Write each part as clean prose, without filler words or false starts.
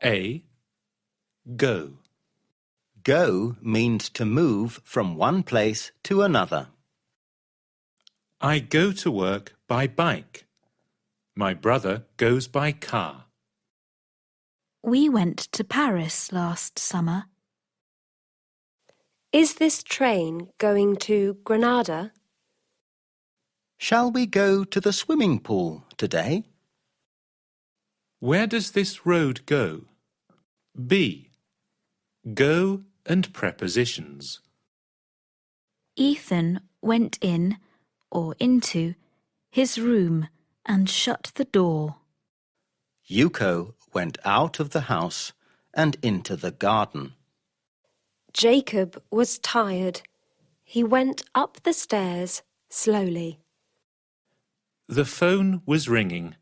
A. Go. Go means to move from one place to another. I go to work by bike. My brother goes by car. We went to Paris last summer. Is this train going to Granada? Shall we go to the swimming pool today? Where does this road go? B. Go and prepositions. Ethan went in, or into, his room and shut the door. Yuko went out of the house and into the garden. Jacob was tired. He went up the stairs slowly. The phone was ringing.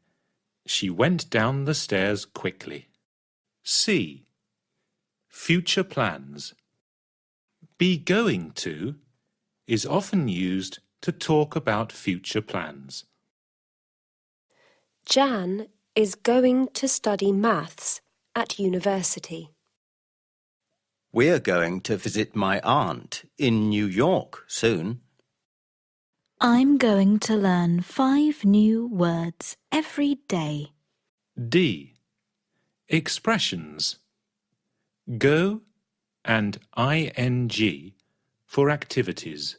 She went down the stairs quickly. C. Future plans. Be going to is often used to talk about future plans. Jan is going to study maths at university. We're going to visit my aunt in New York soon. I'm going to learn 5 new words every day. D. Expressions. Go and ing for activities.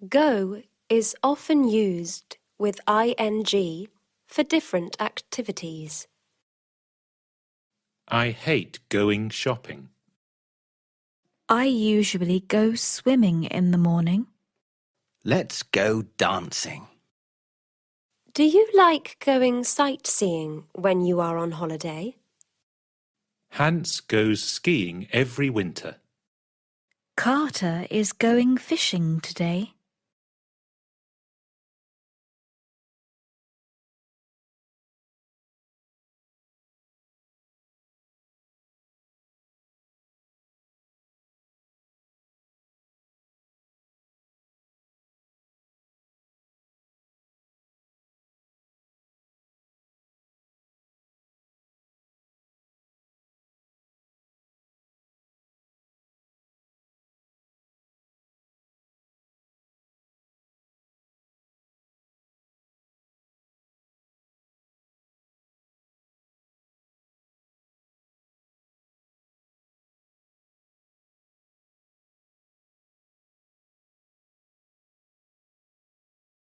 Go is often used with ing for different activities. I hate going shopping. I usually go swimming in the morning. Let's go dancing. Do you like going sightseeing when you are on holiday? Hans goes skiing every winter. Carter is going fishing today.